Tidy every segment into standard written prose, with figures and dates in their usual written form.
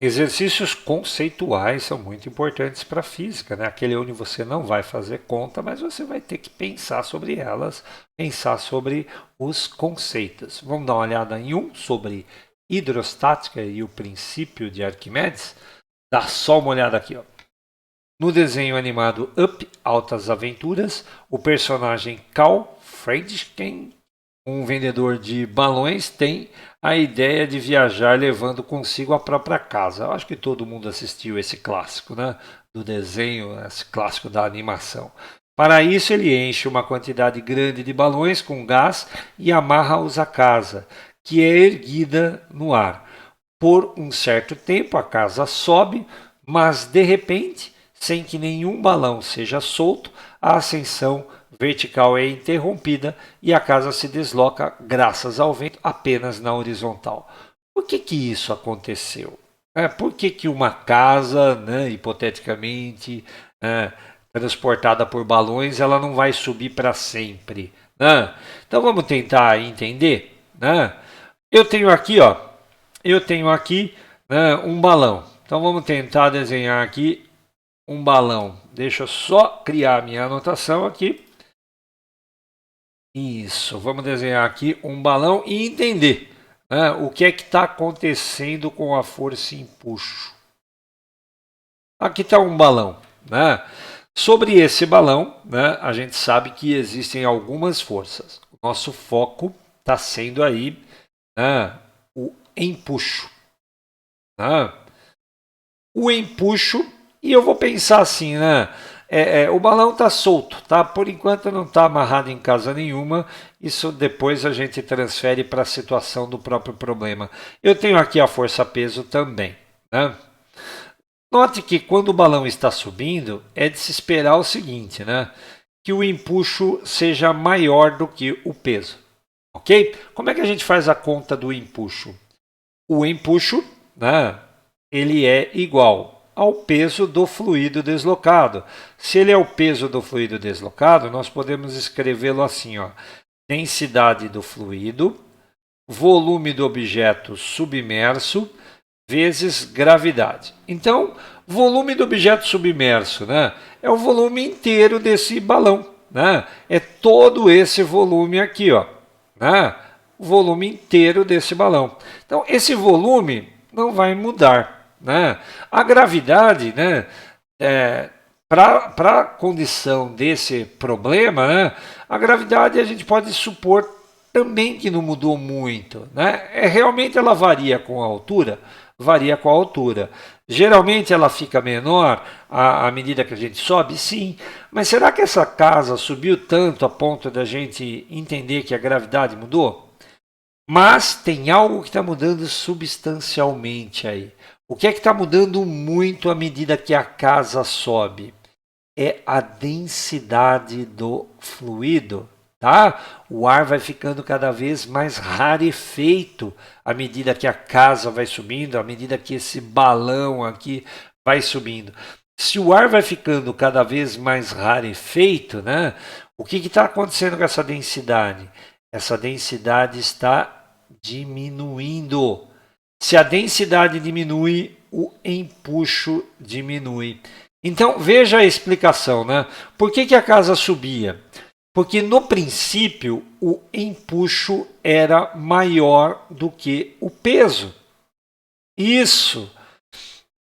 Exercícios conceituais são muito importantes para a física, né? Aquele onde você não vai fazer conta, mas você vai ter que pensar sobre elas, pensar sobre os conceitos. Vamos dar uma olhada em um sobre hidrostática e o princípio de Arquimedes? Dá só uma olhada aqui, ó. No desenho animado Up, Altas Aventuras, o personagem Carl Friedkin, um vendedor de balões, tem a ideia de viajar levando consigo a própria casa. Eu acho que todo mundo assistiu esse clássico, né? Do desenho, esse clássico da animação. Para isso, ele enche uma quantidade grande de balões com gás e amarra-os à casa, que é erguida no ar. Por um certo tempo, a casa sobe, mas de repente, sem que nenhum balão seja solto, a ascensão vertical é interrompida e a casa se desloca graças ao vento apenas na horizontal. Por que isso aconteceu? Por que uma casa, né, hipoteticamente, transportada por balões, ela não vai subir para sempre? Né? Então vamos tentar entender. Né? Eu tenho aqui, ó, né, um balão. Então vamos tentar desenhar aqui um balão. Deixa eu só criar minha anotação aqui. Isso, vamos desenhar aqui um balão e entender, né, o que é que está acontecendo com a força empuxo. Aqui está um balão. Né? Sobre esse balão, né, a gente sabe que existem algumas forças. O nosso foco está sendo aí, né, o empuxo. Né? O empuxo, e eu vou pensar assim, né? O balão está solto, tá? Por enquanto não está amarrado em casa nenhuma. Isso depois a gente transfere para a situação do próprio problema. Eu tenho aqui a força-peso também, né? Note que quando o balão está subindo, é de se esperar o seguinte, né? Que o empuxo seja maior do que o peso, ok? Como é que a gente faz a conta do empuxo? O empuxo, né? Ele é igual ao peso do fluido deslocado. Se ele é o peso do fluido deslocado, nós podemos escrevê-lo assim, ó: densidade do fluido, volume do objeto submerso, vezes gravidade. Então, volume do objeto submerso, né, é o volume inteiro desse balão. Né? É todo esse volume aqui, ó, né? O volume inteiro desse balão. Então, esse volume não vai mudar. Né? A gravidade, né, para a condição desse problema, né, a gravidade a gente pode supor também que não mudou muito. Né? Realmente ela varia com a altura? Varia com a altura. Geralmente ela fica menor à medida que a gente sobe? Sim. Mas será que essa casa subiu tanto a ponto da gente entender que a gravidade mudou? Mas tem algo que está mudando substancialmente aí. O que é que está mudando muito à medida que a casa sobe? É a densidade do fluido. Tá? O ar vai ficando cada vez mais rarefeito à medida que a casa vai subindo, à medida que esse balão aqui vai subindo. Se o ar vai ficando cada vez mais rarefeito, né, o que está acontecendo com essa densidade? Essa densidade está diminuindo. Se a densidade diminui, o empuxo diminui. Então veja a explicação, né? Por que a casa subia? Porque no princípio o empuxo era maior do que o peso. Isso,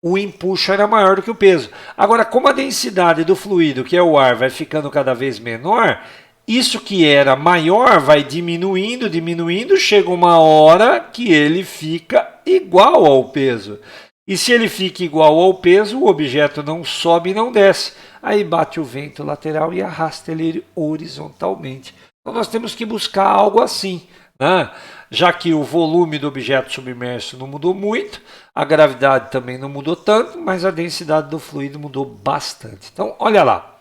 o empuxo era maior do que o peso. Agora, como a densidade do fluido, que é o ar, vai ficando cada vez menor, isso que era maior vai diminuindo, diminuindo, chega uma hora que ele fica igual ao peso. E se ele fica igual ao peso, o objeto não sobe e não desce. Aí bate o vento lateral e arrasta ele horizontalmente. Então nós temos que buscar algo assim. Né? Já que o volume do objeto submerso não mudou muito, a gravidade também não mudou tanto, mas a densidade do fluido mudou bastante. Então, olha lá.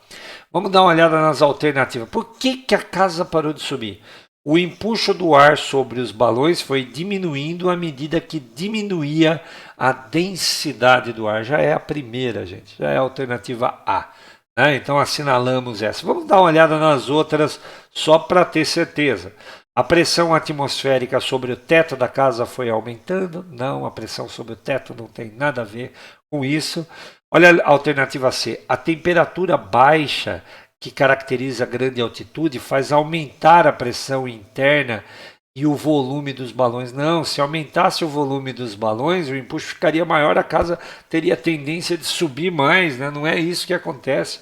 Vamos dar uma olhada nas alternativas. Por que a casa parou de subir? O empuxo do ar sobre os balões foi diminuindo à medida que diminuía a densidade do ar. Já é a primeira, gente. Já é a alternativa A. Né? Então assinalamos essa. Vamos dar uma olhada nas outras só para ter certeza. A pressão atmosférica sobre o teto da casa foi aumentando? Não, a pressão sobre o teto não tem nada a ver com isso. Olha a alternativa C. A temperatura baixa que caracteriza a grande altitude faz aumentar a pressão interna e o volume dos balões. Não, se aumentasse o volume dos balões, o empuxo ficaria maior, a casa teria tendência de subir mais, né? Não é isso que acontece.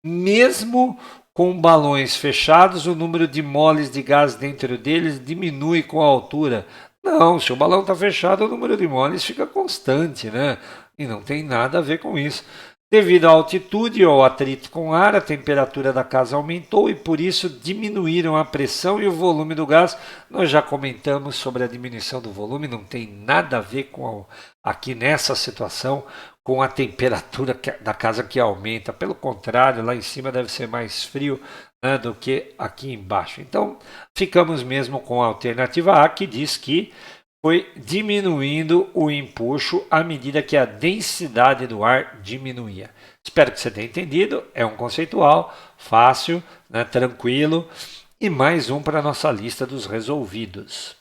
Mesmo com balões fechados, o número de moles de gás dentro deles diminui com a altura. Não, se o balão está fechado, o número de moles fica constante, né? E não tem nada a ver com isso. Devido à altitude ou atrito com ar, a temperatura da casa aumentou e por isso diminuíram a pressão e o volume do gás. Nós já comentamos sobre a diminuição do volume, não tem nada a ver com aqui nessa situação com a temperatura da casa que aumenta. Pelo contrário, lá em cima deve ser mais frio, né, do que aqui embaixo. Então, ficamos mesmo com a alternativa A, que diz que foi diminuindo o empuxo à medida que a densidade do ar diminuía. Espero que você tenha entendido. É um conceitual, fácil, né, tranquilo. E mais um para a nossa lista dos resolvidos.